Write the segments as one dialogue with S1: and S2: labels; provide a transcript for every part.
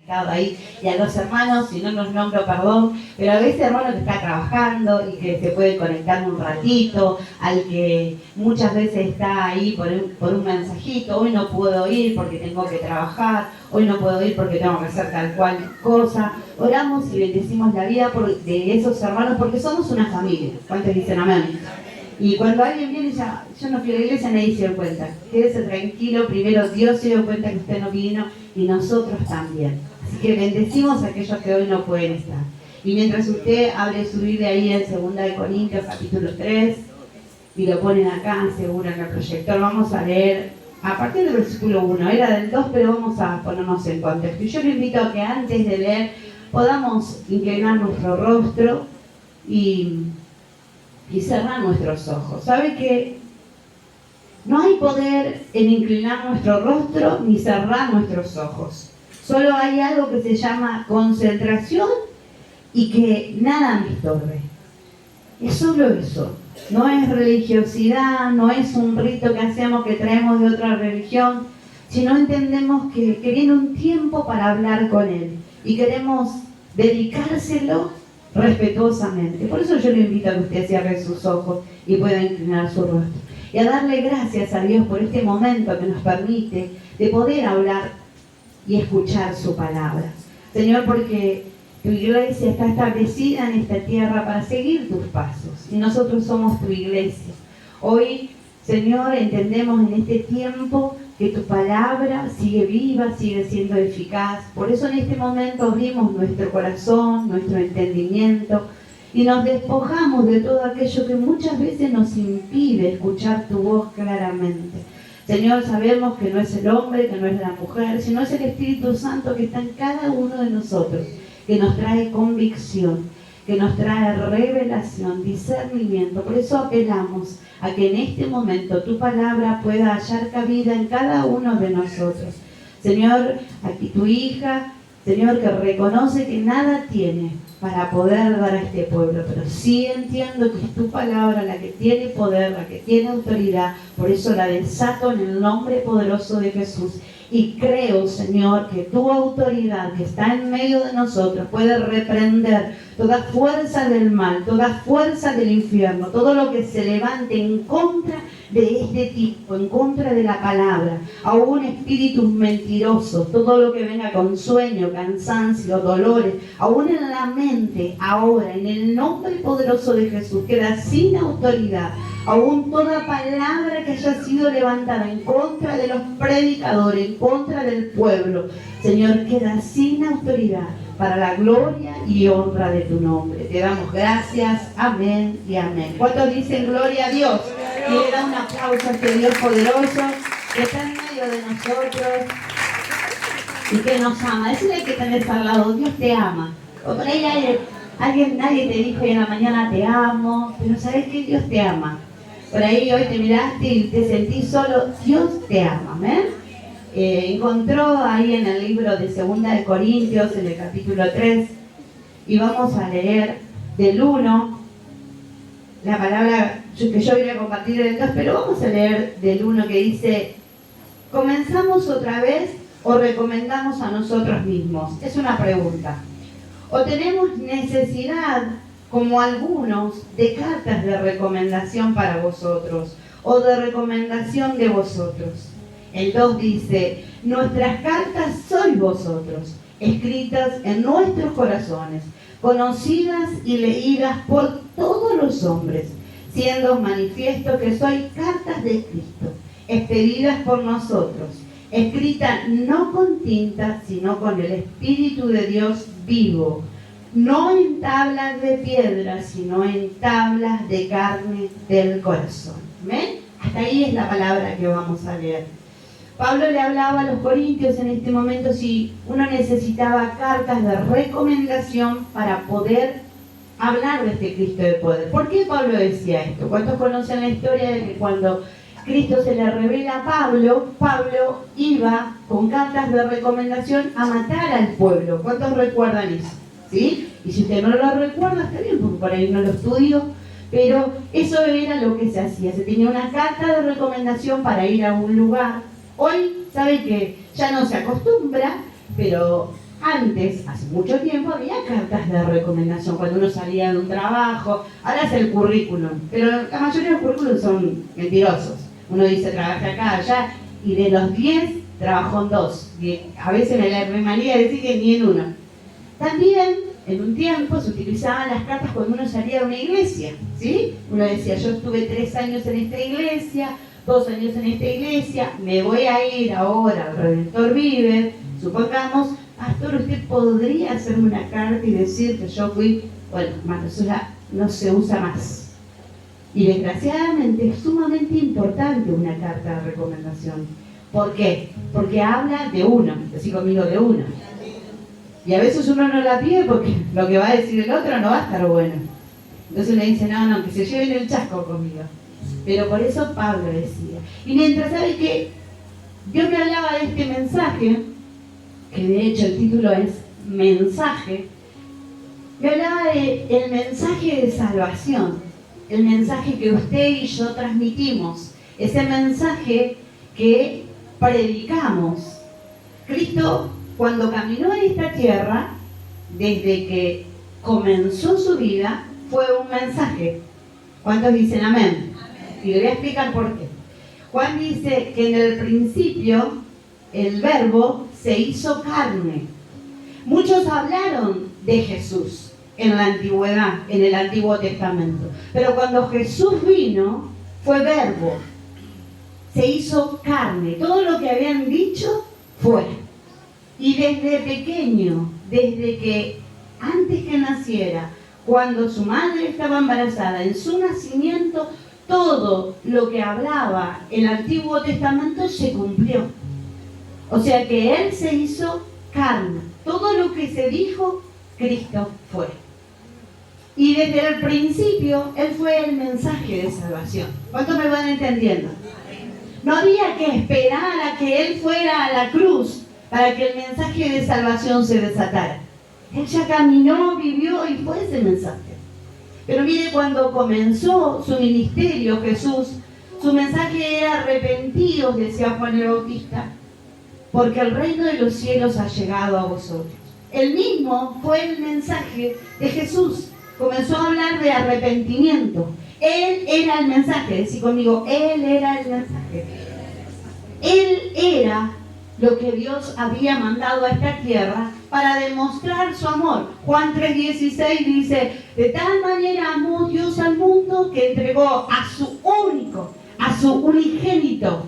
S1: ahí, y a los hermanos, si no los nombro, perdón, pero a veces hermano que está trabajando y que se puede conectar un ratito, al que muchas veces está ahí por un mensajito, hoy no puedo ir porque tengo que trabajar, hoy no puedo ir porque tengo que hacer tal cual cosa. Oramos y bendecimos la vida de esos hermanos porque somos una familia. ¿Cuántos dicen amén? Y cuando alguien viene y dice, yo no fui a la iglesia, nadie se dio cuenta. Quédese tranquilo, primero Dios se dio cuenta que usted no vino y nosotros también. Así que bendecimos a aquellos que hoy no pueden estar. Y mientras usted abre su Biblia ahí en 2 Corintios capítulo 3 y lo ponen acá seguro en el proyector, vamos a leer a partir del versículo 1. Era del 2, pero vamos a ponernos en contexto. Y yo le invito a que antes de leer podamos inclinar nuestro rostro y cerrar nuestros ojos. ¿Sabe que no hay poder en inclinar nuestro rostro ni cerrar nuestros ojos? Solo hay algo que se llama concentración y que nada me estorbe. Es solo eso. No es religiosidad, no es un rito que hacemos que traemos de otra religión, sino entendemos que viene un tiempo para hablar con Él y queremos dedicárselo respetuosamente. Por eso yo le invito a que usted cierre sus ojos y pueda inclinar su rostro y a darle gracias a Dios por este momento que nos permite de poder hablar y escuchar su palabra. Señor, porque tu iglesia está establecida en esta tierra para seguir tus pasos y nosotros somos tu iglesia. Hoy, Señor, entendemos en este tiempo que tu palabra sigue viva, sigue siendo eficaz. Por eso en este momento abrimos nuestro corazón, nuestro entendimiento y nos despojamos de todo aquello que muchas veces nos impide escuchar tu voz claramente. Señor, sabemos que no es el hombre, que no es la mujer, sino es el Espíritu Santo que está en cada uno de nosotros, que nos trae convicción, que nos trae revelación, discernimiento. Por eso apelamos a que en este momento tu palabra pueda hallar cabida en cada uno de nosotros. Señor, aquí tu hija, Señor, que reconoce que nada tiene para poder dar a este pueblo, pero sí entiendo que es tu palabra la que tiene poder, la que tiene autoridad. Por eso la desato en el nombre poderoso de Jesús. Y creo, Señor, que tu autoridad que está en medio de nosotros puede reprender toda fuerza del mal, toda fuerza del infierno, todo lo que se levante en contra de este tipo, en contra de la palabra, aún espíritus mentirosos, todo lo que venga con sueño, cansancio, dolores, aún en la mente, ahora, en el nombre poderoso de Jesús, queda sin autoridad. Aún toda palabra que haya sido levantada en contra de los predicadores, en contra del pueblo, Señor, queda sin autoridad para la gloria y honra de tu nombre. Te damos gracias, amén y amén. ¿Cuántos dicen gloria a Dios? Y le da un aplauso a este Dios poderoso que está en medio de nosotros y que nos ama. Decirle que tenés al lado, Dios te ama. O por ahí nadie te dijo hoy en la mañana te amo, pero sabes que Dios te ama. Por ahí hoy te miraste y te sentís solo, Dios te ama, ¿amén? Encontró ahí en el libro de 2 Corintios, en el capítulo 3, y vamos a leer del 1, la palabra que yo voy a compartir del 2, pero vamos a leer del 1 que dice, ¿comenzamos otra vez o recomendamos a nosotros mismos? Es una pregunta. ¿O tenemos necesidad, como algunos, de cartas de recomendación para vosotros o de recomendación de vosotros? El 2 dice, nuestras cartas sois vosotros, escritas en nuestros corazones, conocidas y leídas por todos los hombres, siendo manifiesto que sois cartas de Cristo, expedidas por nosotros, escritas no con tinta, sino con el Espíritu de Dios vivo, no en tablas de piedra, sino en tablas de carne del corazón. ¿Amén? Hasta ahí es la palabra que vamos a leer. Pablo le hablaba a los corintios en este momento si uno necesitaba cartas de recomendación para poder hablar de este Cristo de poder. ¿Por qué Pablo decía esto? ¿Cuántos conocen la historia de que cuando Cristo se le revela a Pablo, Pablo iba con cartas de recomendación a matar al pueblo? ¿Cuántos recuerdan eso? ¿Sí? Y si usted no lo recuerda, está bien, porque por ahí no lo estudió, pero eso era lo que se hacía. Se tenía una carta de recomendación para ir a un lugar. Hoy, sabe que ya no se acostumbra, pero Antes, hace mucho tiempo, había cartas de recomendación cuando uno salía de un trabajo. Ahora es el currículum, pero la mayoría de los currículums son mentirosos. Uno dice, trabajé acá, allá, y de los 10, trabajó en 2. Y a veces me la manía de decir que ni en uno. También, en un tiempo, se utilizaban las cartas cuando uno salía de una iglesia, ¿sí? Uno decía, yo estuve 3 años en esta iglesia, 2 años en esta iglesia, me voy a ir ahora al Redentor Vive, supongamos. Pastor, ¿usted podría hacerme una carta y decir que yo fui? Bueno, hermano, eso ya no se usa más. Y desgraciadamente es sumamente importante una carta de recomendación. ¿Por qué? Porque habla de uno, decí conmigo, de uno. Y a veces uno no la pide porque lo que va a decir el otro no va a estar bueno. Entonces le dice, no, que se lleven el chasco conmigo. Pero por eso Pablo decía. Y mientras, ¿sabe qué? Dios me hablaba de este mensaje, que de hecho el título es Mensaje, me hablaba del mensaje de salvación, el mensaje que usted y yo transmitimos, ese mensaje que predicamos. Cristo, cuando caminó en esta tierra, desde que comenzó su vida, fue un mensaje. ¿Cuántos dicen amén? Y le voy a explicar por qué. Juan dice que en el principio el verbo se hizo carne. Muchos hablaron de Jesús en la antigüedad, en el Antiguo Testamento. Pero cuando Jesús vino, fue verbo. Se hizo carne. Todo lo que habían dicho fue. Y desde pequeño, desde que antes que naciera, cuando su madre estaba embarazada, en su nacimiento, todo lo que hablaba el Antiguo Testamento se cumplió. O sea que Él se hizo carne. Todo lo que se dijo, Cristo fue. Y desde el principio, Él fue el mensaje de salvación. ¿Cuántos me van entendiendo? No había que esperar a que Él fuera a la cruz para que el mensaje de salvación se desatara. Él ya caminó, vivió y fue ese mensaje. Pero mire, cuando comenzó su ministerio, Jesús, su mensaje era arrepentidos, decía Juan el Bautista, porque el reino de los cielos ha llegado a vosotros. El mismo fue el mensaje de Jesús. Comenzó a hablar de arrepentimiento. Él era el mensaje, decí conmigo, Él era el mensaje. Él era lo que Dios había mandado a esta tierra para demostrar su amor. Juan 3:16 dice, de tal manera amó Dios al mundo que entregó a su único, a su unigénito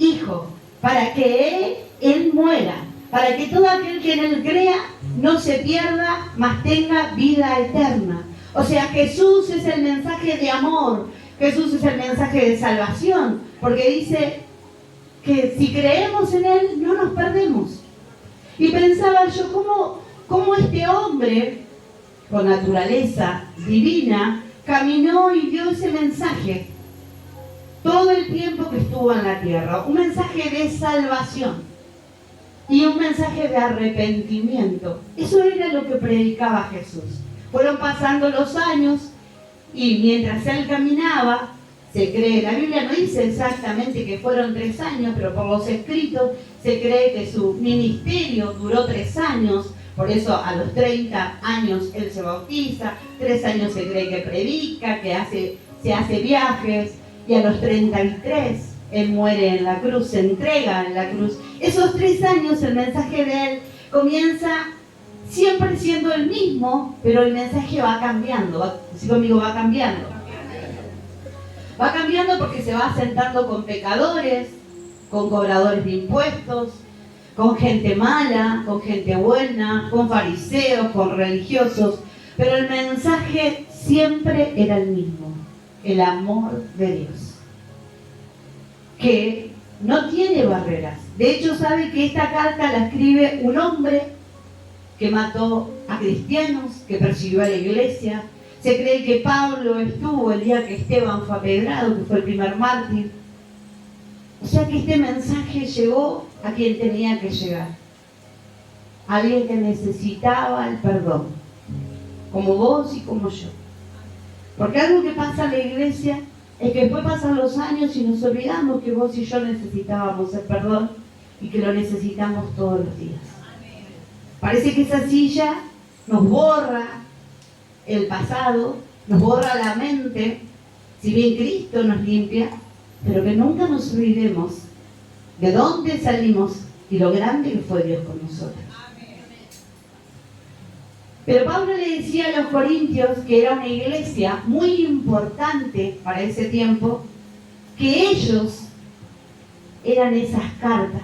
S1: Hijo, para que Él muera, para que todo aquel que en Él crea no se pierda, mas tenga vida eterna. O sea, Jesús es el mensaje de amor, Jesús es el mensaje de salvación, porque dice que si creemos en Él no nos perdemos. Y pensaba yo, ¿cómo este hombre con naturaleza divina caminó y dio ese mensaje todo el tiempo que estuvo en la tierra? Un mensaje de salvación y un mensaje de arrepentimiento. Eso era lo que predicaba Jesús. Fueron pasando los años y mientras Él caminaba, se cree, la Biblia no dice exactamente que fueron 3 años, pero por los escritos se cree que su ministerio duró 3 años, por eso a los 30 años Él se bautiza, 3 años se cree que predica, que se hace viajes, y a los 33 Él muere en la cruz, se entrega en la cruz. Esos 3 años el mensaje de Él comienza siempre siendo el mismo, pero el mensaje va cambiando, si conmigo va cambiando. Va cambiando porque se va sentando con pecadores, con cobradores de impuestos, con gente mala, con gente buena, con fariseos, con religiosos. Pero el mensaje siempre era el mismo, el amor de Dios, que no tiene barreras. De hecho, sabe que esta carta la escribe un hombre que mató a cristianos, que persiguió a la iglesia. Se cree que Pablo estuvo el día que Esteban fue apedrado, que fue el primer mártir. O sea que este mensaje llegó a quien tenía que llegar. Alguien que necesitaba el perdón, como vos y como yo. Porque algo que pasa en la iglesia es que después pasan los años y nos olvidamos que vos y yo necesitábamos el perdón y que lo necesitamos todos los días. Parece que esa silla nos borra el pasado, nos borra la mente, si bien Cristo nos limpia, pero que nunca nos olvidemos de dónde salimos y lo grande que fue Dios con nosotros. Pero Pablo le decía a los corintios, que era una iglesia muy importante para ese tiempo, que ellos eran esas cartas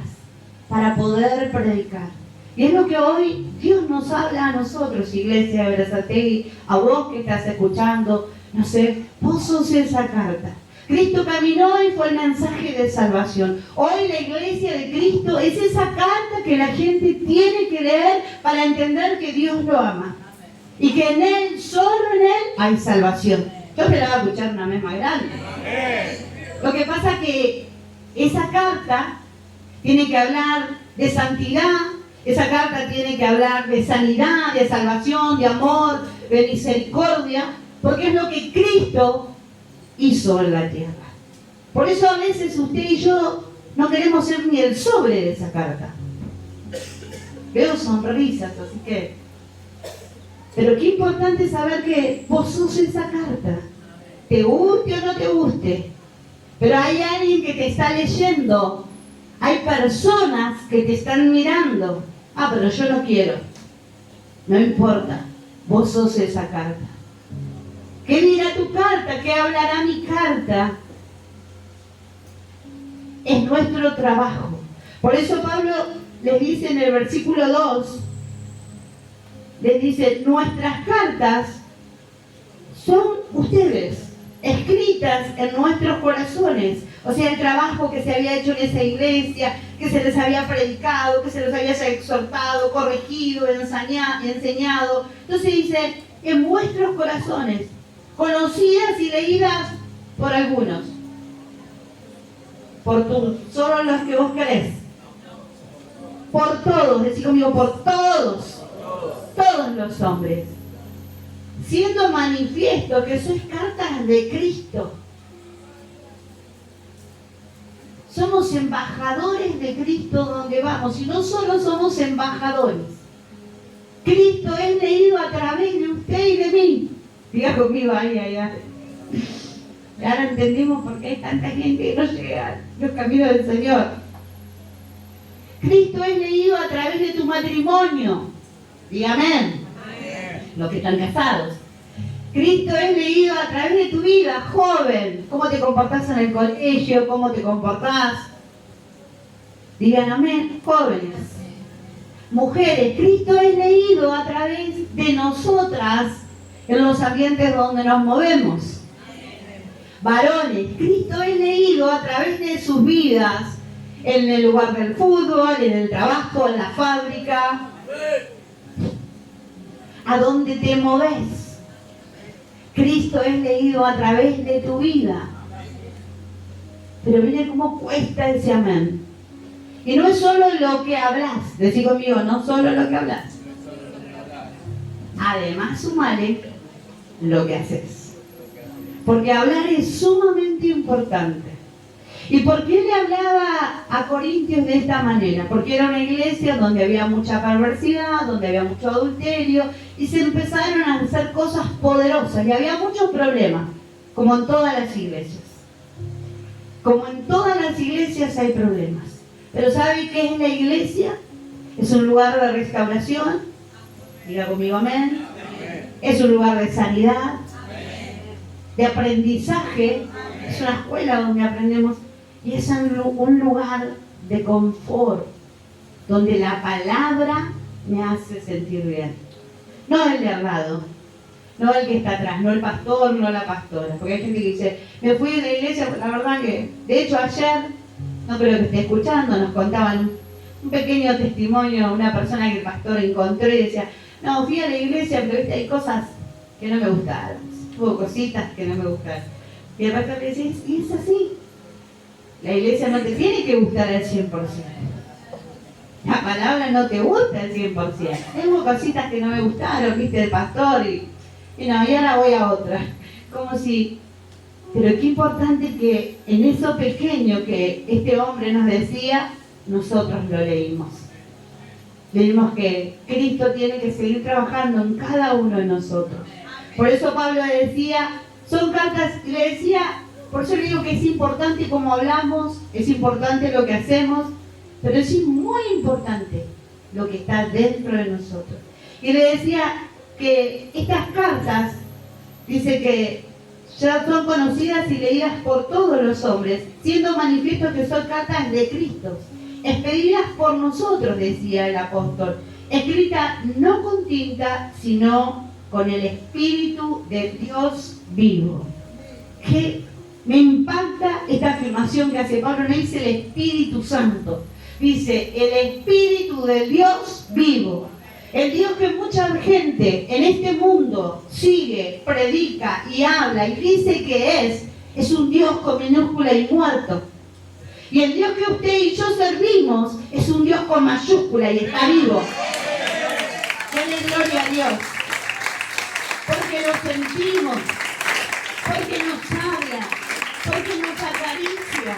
S1: para poder predicar. Y es lo que hoy Dios nos habla a nosotros, iglesia de Berazategui, a vos que estás escuchando, no sé, vos sos esa carta. Cristo caminó y fue el mensaje de salvación. Hoy la iglesia de Cristo es esa carta que la gente tiene que leer para entender que Dios lo ama. Y que en Él, solo en Él, hay salvación. Yo esperaba escuchar una vez más grande. Lo que pasa es que esa carta tiene que hablar de santidad, esa carta tiene que hablar de sanidad, de salvación, de amor, de misericordia, porque es lo que Cristo hizo en la tierra. Por eso a veces usted y yo no queremos ser ni el sobre de esa carta. Veo sonrisas, así que... Pero qué importante saber que vos sos esa carta. Te guste o no te guste. Pero hay alguien que te está leyendo. Hay personas que te están mirando. Ah, pero yo no quiero. No importa. Vos sos esa carta. ¿Qué dirá tu carta? ¿Qué hablará mi carta? Es nuestro trabajo. Por eso Pablo les dice en el versículo 2, les dice, nuestras cartas son ustedes, escritas en nuestros corazones. O sea, el trabajo que se había hecho en esa iglesia, que se les había predicado, que se les había exhortado, corregido, enseñado. Entonces dice, en vuestros corazones, conocidas y leídas por algunos, por solo los que vos querés, por todos, decí conmigo, por todos los hombres, siendo manifiesto que sois cartas de Cristo. Somos embajadores de Cristo donde vamos, y no solo somos embajadores. Cristo es leído a través de usted y de mí. Diga conmigo, ay. Ahora entendimos por qué hay tanta gente que no llega a los caminos del Señor. Cristo es leído a través de tu matrimonio. Diga amén. Los que están casados. Cristo es leído a través de tu vida, joven. ¿Cómo te comportás en el colegio? ¿Cómo te comportás? Digan amén, jóvenes. Mujeres, Cristo es leído a través de nosotras en los ambientes donde nos movemos. Varones, Cristo es leído a través de sus vidas en el lugar del fútbol, en el trabajo, en la fábrica. A donde te moves. Cristo es leído a través de tu vida. Pero mire cómo cuesta ese amén. Y no es solo lo que hablas. Decí conmigo, no solo lo que hablas. Además, sumale lo que haces. Porque hablar es sumamente importante. ¿Y por qué le hablaba a Corintios de esta manera? Porque era una iglesia donde había mucha perversidad, donde había mucho adulterio, y se empezaron a hacer cosas poderosas, y había muchos problemas, como en todas las iglesias. Como en todas las iglesias hay problemas. Pero ¿sabe qué es la iglesia? Es un lugar de restauración. Diga conmigo amén. Es un lugar de sanidad, de aprendizaje. Es una escuela donde aprendemos. Y es un lugar de confort, donde la palabra me hace sentir bien. No el de al lado, no el que está atrás, no el pastor, no la pastora. Porque hay gente que dice, me fui de la iglesia, la verdad que, de hecho ayer, no creo que esté escuchando, nos contaban un pequeño testimonio, una persona que el pastor encontró y decía, no, fui a la iglesia, pero ¿viste? Hay cosas que no me gustaron, hubo cositas que no me gustaron. Y el pastor le decía, y es así. La iglesia no te tiene que gustar al 100%. La palabra no te gusta al 100%. Tengo cositas que no me gustaron, viste, del pastor, y no, y ahora voy a otra. Como si... Pero qué importante que en eso pequeño que este hombre nos decía, nosotros lo leímos. Vimos que Cristo tiene que seguir trabajando en cada uno de nosotros. Por eso Pablo le decía, son cartas, y le decía, por eso le digo que es importante cómo hablamos, es importante lo que hacemos, pero es muy importante lo que está dentro de nosotros. Y le decía que estas cartas, dice que ya son conocidas y leídas por todos los hombres, siendo manifiesto que son cartas de Cristo, expedidas por nosotros, decía el apóstol, escrita no con tinta, sino con el Espíritu de Dios vivo. Que me impacta esta afirmación que hace Pablo, no dice el Espíritu Santo, dice el Espíritu del Dios vivo. El Dios que mucha gente en este mundo sigue, predica y habla y dice que es un Dios con minúscula y muerto. Y el Dios que usted y yo servimos es un Dios con mayúscula y está vivo. Denle gloria a Dios. Porque lo sentimos, porque nos habla, porque nos acaricia,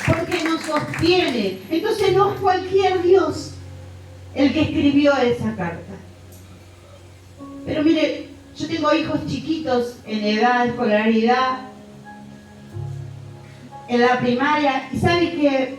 S1: porque nos sostiene. Entonces no es cualquier Dios el que escribió esa carta. Pero mire, yo tengo hijos chiquitos en edad de escolaridad, en la primaria, y sabe que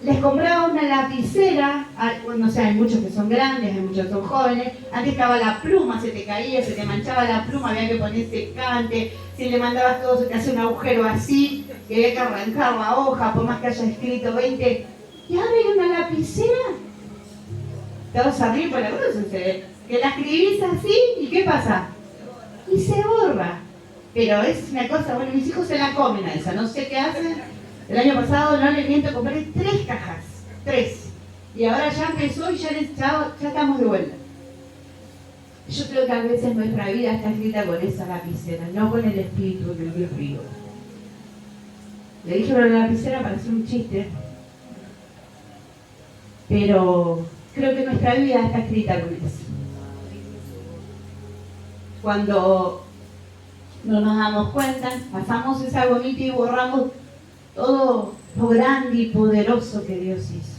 S1: les compraba una lapicera, no sé, hay muchos que son grandes, hay muchos que son jóvenes, antes estaba la pluma, se te caía, se te manchaba la pluma, había que poner secante, si le mandabas todo se te hacía un agujero así, y había que arrancar la hoja, por más que haya escrito 20, y ahora hay una lapicera. Te vas a reír por la cruz, que la escribís así, ¿y qué pasa? Y se borra. Pero es una cosa, bueno, mis hijos se la comen a esa, no sé qué hacen. El año pasado, no les miento, compré 3 cajas, 3. Y ahora ya empezó y ya estamos de vuelta. Yo creo que a veces nuestra vida está escrita con esa lapicera, no con el Espíritu del Dios vivo. Le dije lo de la lapicera para hacer un chiste, pero creo que nuestra vida está escrita con eso. Cuando no nos damos cuenta, pasamos esa gomita y borramos todo lo grande y poderoso que Dios hizo.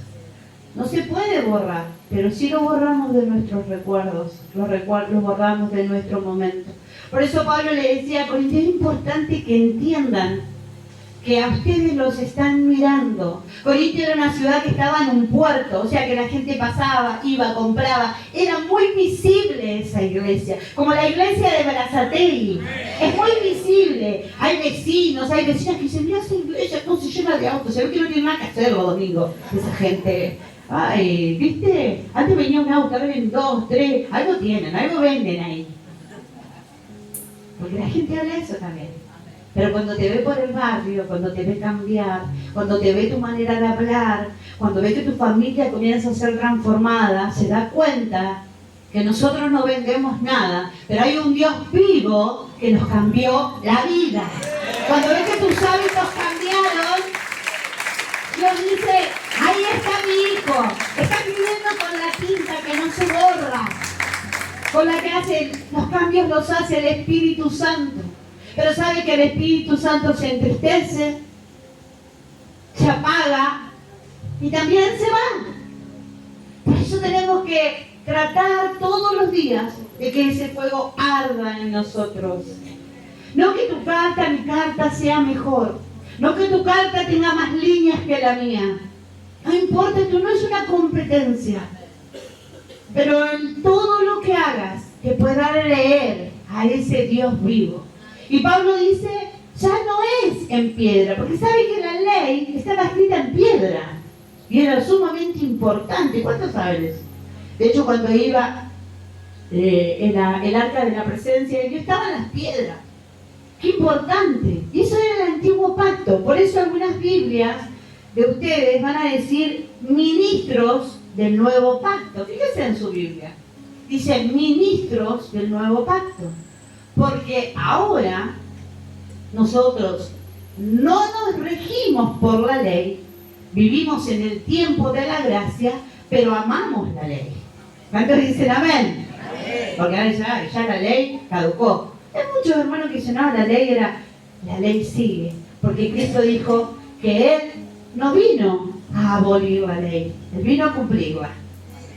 S1: No se puede borrar, pero sí lo borramos de nuestros recuerdos, los borramos de nuestro momento. Por eso Pablo le decía a Corintios, es importante que entiendan que a ustedes los están mirando. Corintio era una ciudad que estaba en un puerto, o sea que la gente pasaba, iba, compraba. Era muy visible esa iglesia, como la iglesia de Berazategui. Es muy visible. Hay vecinos, hay vecinas que dicen, mira esa iglesia, no se llena de autos, se ve que no tiene nada que hacer los domingos. Esa gente, ay, ¿viste? Antes venía un auto, ahora ven 2, 3, algo tienen, algo venden ahí. Porque la gente habla eso también. Pero cuando te ve por el barrio, cuando te ve cambiar, cuando te ve tu manera de hablar, cuando ve que tu familia comienza a ser transformada, se da cuenta que nosotros no vendemos nada, pero hay un Dios vivo que nos cambió la vida. Cuando ve que tus hábitos cambiaron, Dios dice, ahí está mi hijo, está viviendo con la tinta que no se borra, con la que hace los cambios, los hace el Espíritu Santo. Pero sabe que el Espíritu Santo se entristece, se apaga y también se va. Por eso tenemos que tratar todos los días de que ese fuego arda en nosotros. No que tu carta, mi carta sea mejor. No que tu carta tenga más líneas que la mía. No importa, esto no es una competencia. Pero en todo lo que hagas, que puedas leer a ese Dios vivo. Y Pablo dice, ya no es en piedra, porque sabe que la ley estaba escrita en piedra. Y era sumamente importante. ¿Cuántos saben eso? De hecho, cuando iba el arca de la presencia de Dios, estaban las piedras. ¡Qué importante! Y eso era el antiguo pacto. Por eso algunas Biblias de ustedes van a decir ministros del nuevo pacto. Fíjense en su Biblia. Dice ministros del nuevo pacto. Porque ahora nosotros no nos regimos por la ley, vivimos en el tiempo de la gracia, pero amamos la ley. ¿Cuántos dicen amén? Porque ahora ya la ley caducó. Hay muchos hermanos que dicen, no, la ley sigue. Porque Cristo dijo que Él no vino a abolir la ley, Él vino a cumplirla.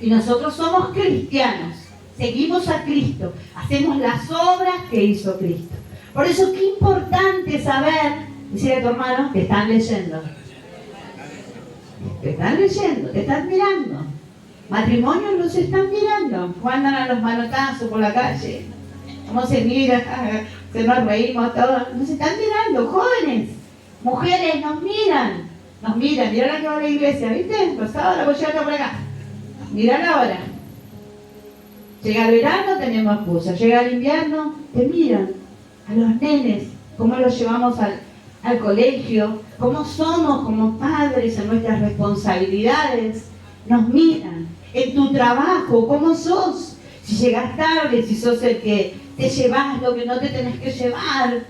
S1: Y nosotros somos cristianos, seguimos a Cristo, hacemos las obras que hizo Cristo. Por eso qué importante saber, decir a tu hermano, que están leyendo. Te están leyendo, te están mirando. Matrimonios los están mirando. Cuando andan a los manotazos por la calle. Cómo se mira, se nos reímos todos. Nos están mirando, jóvenes, mujeres, nos miran. Nos miran, mirá la que va a la iglesia, ¿viste? Los sábados la voy a llevar por acá. Mirá la hora. Llega el verano, tenemos excusa. Llega el invierno, te miran. A los nenes, cómo los llevamos al colegio, cómo somos como padres en nuestras responsabilidades. Nos miran. En tu trabajo, cómo sos. Si llegas tarde, si sos el que te llevas lo que no te tenés que llevar.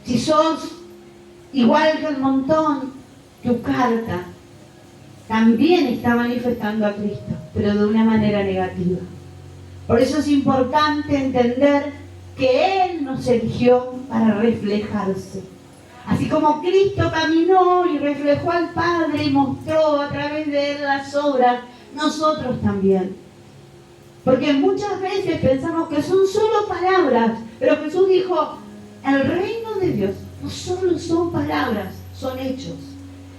S1: Si sos igual que el montón, tu carta también está manifestando a Cristo, pero de una manera negativa. Por eso es importante entender que Él nos eligió para reflejarse. Así como Cristo caminó y reflejó al Padre y mostró a través de Él las obras, nosotros también. Porque muchas veces pensamos que son solo palabras, pero Jesús dijo, el reino de Dios no solo son palabras, son hechos.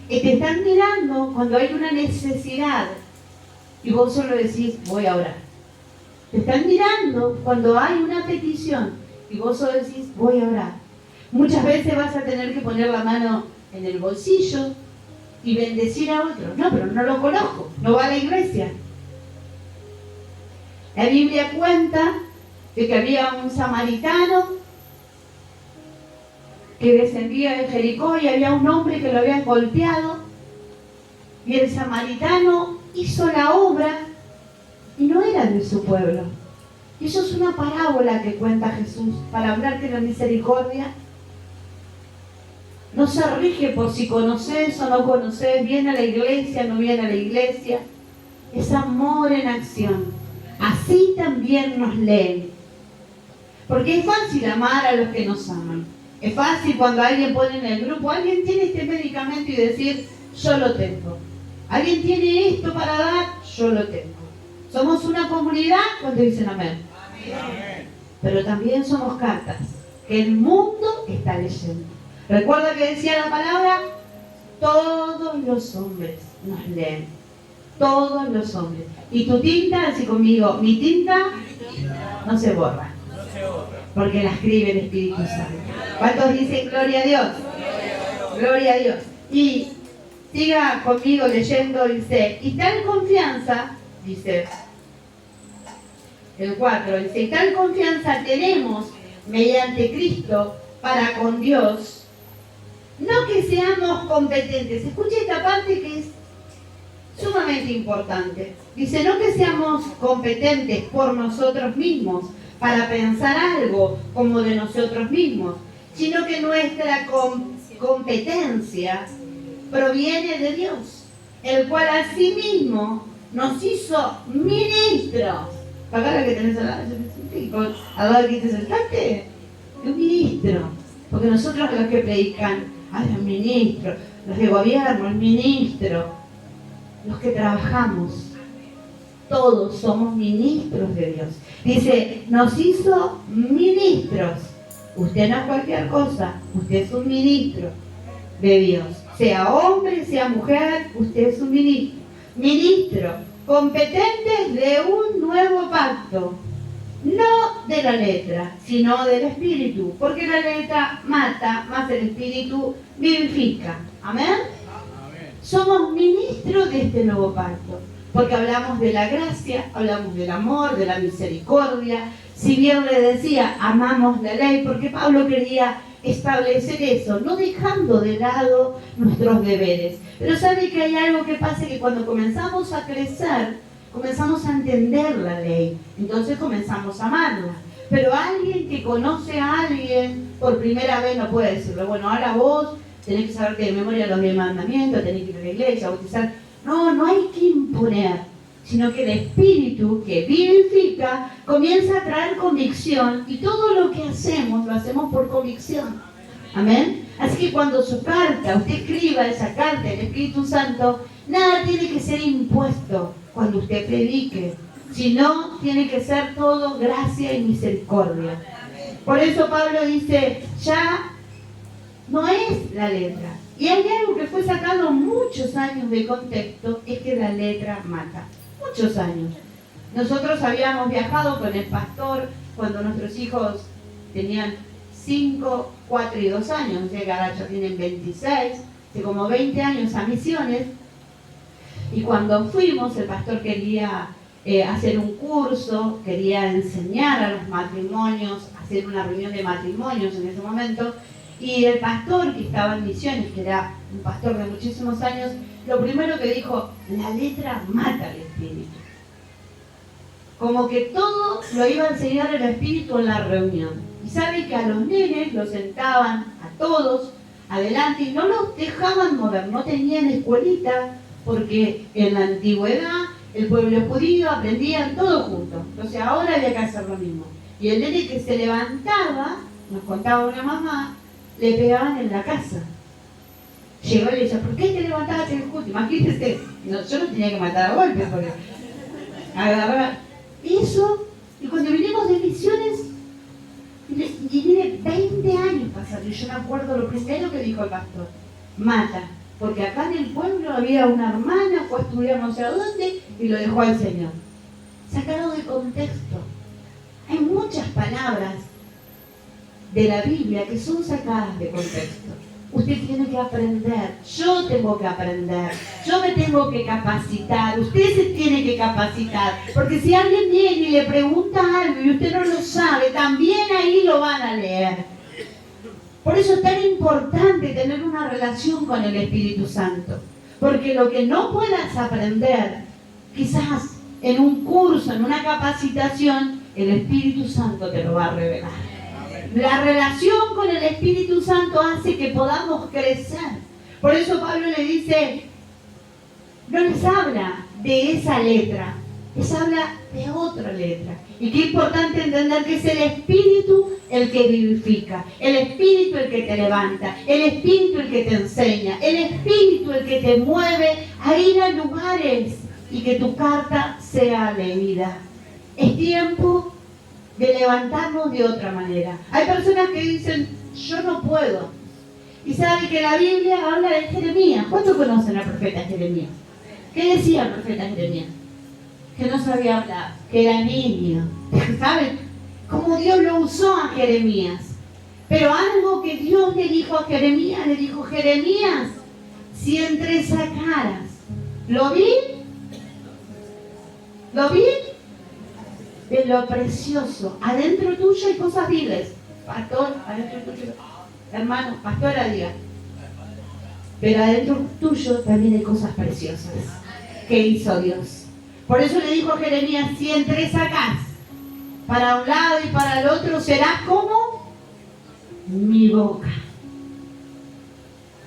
S1: Y te están mirando cuando hay una necesidad y vos solo decís, voy a orar. Te están mirando cuando hay una petición y vos solo decís, voy a orar. Muchas veces vas a tener que poner la mano en el bolsillo y bendecir a otro. No, pero no lo conozco, no va a la iglesia. La Biblia cuenta de que había un samaritano que descendía de Jericó y había un hombre que lo había golpeado y el samaritano hizo la obra y no era de su pueblo. Y eso es una parábola que cuenta Jesús para hablar que la misericordia no se rige por si conoces o no conoces, viene a la iglesia, no viene a la iglesia. Es amor en acción. Así también nos leen. Porque es fácil amar a los que nos aman. Es fácil cuando alguien pone en el grupo, alguien tiene este medicamento y decir, yo lo tengo. Alguien tiene esto para dar, yo lo tengo. Somos una comunidad cuando dicen amén. Amén. Pero también somos cartas que el mundo está leyendo. Recuerda que decía la palabra, todos los hombres nos leen. Todos los hombres. Y tu tinta, así conmigo, mi tinta no se borra. Porque la escribe el Espíritu Santo. ¿Cuántos dicen gloria a Dios? Gloria a Dios. Y siga conmigo leyendo, dice, y tal confianza, dice el 4, dice, y tal confianza tenemos mediante Cristo para con Dios, no que seamos competentes. Escuche esta parte que es sumamente importante. Dice, no que seamos competentes por nosotros mismos para pensar algo como de nosotros mismos, sino que nuestra competencia proviene de Dios, el cual asimismo nos hizo ministros. Acá la que tenés al lado que te sentaste, un ministro. Porque nosotros los que predican, los ministros, los de gobierno, el ministro, los que trabajamos, todos somos ministros de Dios. Dice, nos hizo ministros. Usted no es cualquier cosa, usted es un ministro de Dios. Sea hombre, sea mujer, usted es un ministro. Ministro, competentes de un nuevo pacto. No de la letra, sino del espíritu. Porque la letra mata, más el espíritu vivifica. ¿Amén? Somos ministros de este nuevo pacto, porque hablamos de la gracia, hablamos del amor, de la misericordia. Si bien le decía, amamos la ley, porque Pablo quería establecer eso, no dejando de lado nuestros deberes. Pero sabe que hay algo que pasa, que cuando comenzamos a crecer, comenzamos a entender la ley, entonces comenzamos a amarla. Pero alguien que conoce a alguien por primera vez no puede decirle, bueno, ahora vos tenés que saber de memoria los 10 mandamientos, tenés que ir a la iglesia, bautizar. No, no hay que imponer, sino que el Espíritu que vivifica comienza a traer convicción y todo lo que hacemos, lo hacemos por convicción. Amén. Así que cuando su carta, usted escriba esa carta, el Espíritu Santo, nada tiene que ser impuesto. cuando usted predique. Si no, tiene que ser todo gracia y misericordia. Por eso Pablo dice, ya no es la letra. Y hay algo que fue sacado muchos años de contexto, es que la letra mata. Muchos años. Nosotros habíamos viajado con el pastor cuando nuestros hijos tenían 5, 4 y 2 años, o sea que ahora ya tienen 26, hace como 20 años a misiones. Y cuando fuimos, el pastor quería hacer un curso, quería enseñar a los matrimonios, hacer una reunión de matrimonios en ese momento. Y el pastor que estaba en misiones, que era un pastor de muchísimos años, lo primero que dijo, la letra mata al espíritu. Como que todo lo iba a enseñar el espíritu en la reunión. Y sabe que a los nenes los sentaban a todos adelante y no los dejaban mover, no tenían escuelita, porque en la antigüedad el pueblo judío aprendían todo juntos. Entonces ahora había que hacer lo mismo. Y el nene que se levantaba, nos contaba una mamá, le pegaban en la casa. Llegó y le decía, ¿por qué te levantabas en el culto? Imagínese, yo no tenía que matar a golpes, porque agarraba eso. Y cuando vinimos de misiones, y mire, 20 años pasaron, y yo me acuerdo lo primero que dijo el pastor, mata, porque acá en el pueblo había una hermana, fue a estudiar no sé a dónde, y lo dejó al Señor. Sacado de contexto. Hay muchas palabras de la Biblia que son sacadas de contexto. Usted tiene que aprender, yo tengo que aprender, yo me tengo que capacitar, usted se tiene que capacitar, porque si alguien viene y le pregunta algo y usted no lo sabe, también ahí lo van a leer. Por eso es tan importante tener una relación con el Espíritu Santo, porque lo que no puedas aprender, quizás en un curso, en una capacitación, el Espíritu Santo te lo va a revelar. La relación con el Espíritu Santo hace que podamos crecer. Por eso Pablo le dice, no les habla de esa letra, les habla de otra letra. Y qué importante entender que es el Espíritu el que vivifica, el Espíritu el que te levanta, el Espíritu el que te enseña, el Espíritu el que te mueve a ir a lugares y que tu carta sea leída. Es tiempo de levantarnos de otra manera. Hay personas que dicen, yo no puedo. Y saben que la Biblia habla de Jeremías. ¿Cuántos conocen al profeta Jeremías? ¿Qué decía el profeta Jeremías? Que no sabía hablar, que era niño. ¿Saben? Cómo Dios lo usó a Jeremías. Pero algo que Dios le dijo a Jeremías, le dijo, Jeremías, si entresacaras, ¿lo vi? De lo precioso. Adentro tuyo hay cosas viles. Pastor, adentro tuyo. Hermano, pastora, diga. Pero adentro tuyo también hay cosas preciosas que hizo Dios. Por eso le dijo a Jeremías, si entresacás para un lado y para el otro, serás como mi boca.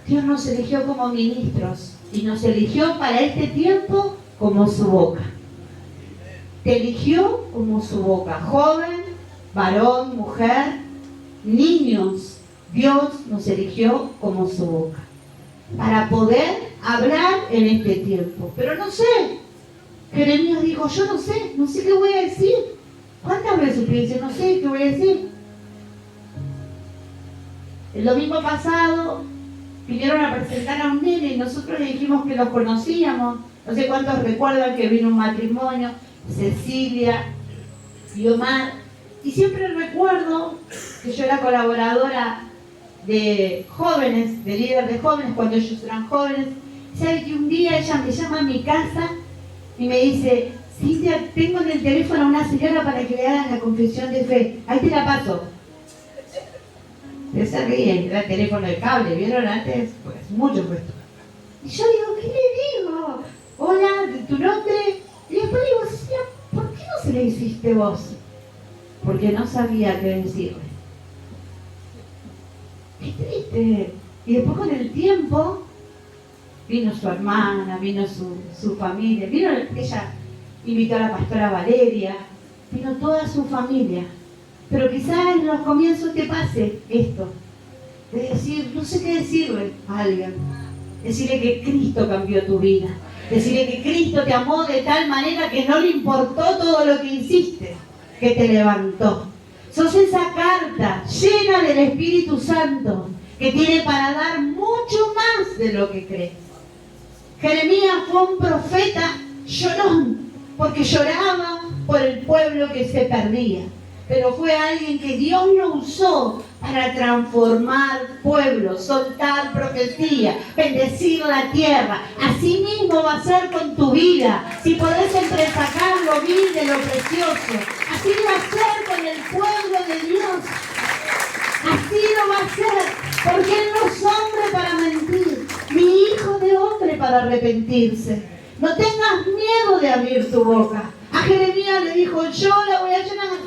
S1: Dios nos eligió como ministros y nos eligió para este tiempo como su boca. Te eligió como su boca, joven, varón, mujer, niños. Dios nos eligió como su boca para poder hablar en este tiempo. Pero no sé, Jeremías dijo, yo no sé qué voy a decir. ¿Cuántas veces usted dice, no sé qué voy a decir? El domingo pasado vinieron a presentar a un nene y nosotros le dijimos que los conocíamos. No sé cuántos recuerdan que vino un matrimonio, Cecilia y Omar, y siempre recuerdo que yo era colaboradora de jóvenes, de líder de jóvenes cuando ellos eran jóvenes. ¿Sabe que un día ella me llama a mi casa y me dice, Cintia, tengo en el teléfono a una señora para que le hagan la confesión de fe, ahí te la paso? Se ríen, era el teléfono de cable, ¿vieron antes? Pues mucho puesto. Y yo digo, ¿qué le digo? Hola, ¿tu nombre? Y después digo, Cecilia, ¿por qué no se le hiciste vos? Porque no sabía qué decirle. Qué triste. Y después con el tiempo, vino su hermana, vino su familia, vino ella, invitó a la pastora Valeria, vino toda su familia. Pero quizás en los comienzos te pase esto, de decir, no sé qué decirle a alguien. Decirle que Cristo cambió tu vida. Decirle que Cristo te amó de tal manera que no le importó todo lo que hiciste, que te levantó. Sos esa carta llena del Espíritu Santo que tiene para dar mucho más de lo que crees. Jeremías fue un profeta llorón, porque lloraba por el pueblo que se perdía. Pero fue alguien que Dios lo usó para transformar pueblos, soltar profecía, bendecir la tierra. Así mismo va a ser con tu vida, si podés entresacar lo vil de lo precioso. Así va a ser con el pueblo de Dios. Así lo va a hacer, porque Él no es hombre para mentir, ni hijo de hombre para arrepentirse. No tengas miedo de abrir tu boca. A Jeremías le dijo, yo la voy a llenar.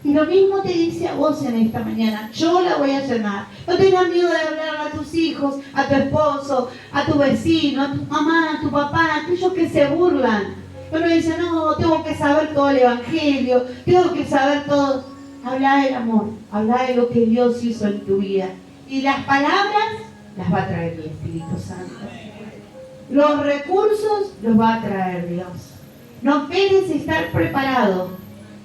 S1: Y lo mismo te dice a vos en esta mañana, yo la voy a llenar. No tengas miedo de hablar a tus hijos, a tu esposo, a tu vecino, a tu mamá, a tu papá, a aquellos que se burlan. Uno dice, no, tengo que saber todo el evangelio, tengo que saber todo. Habla del amor, habla de lo que Dios hizo en tu vida. Y las palabras las va a traer el Espíritu Santo. Los recursos los va a traer Dios. No esperes estar preparado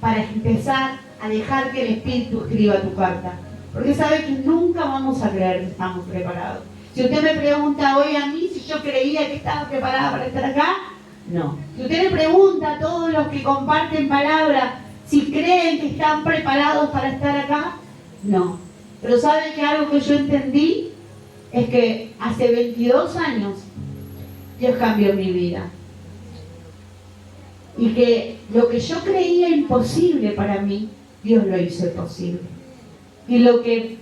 S1: para empezar a dejar que el Espíritu escriba tu carta. Porque sabe que nunca vamos a creer que estamos preparados. Si usted me pregunta hoy a mí si yo creía que estaba preparada para estar acá, no. Si usted le pregunta a todos los que comparten palabra si creen que están preparados para estar acá, no. Pero ¿sabe que algo que yo entendí? Es que hace 22 años Dios cambió mi vida. Y que lo que yo creía imposible para mí, Dios lo hizo posible. Y lo que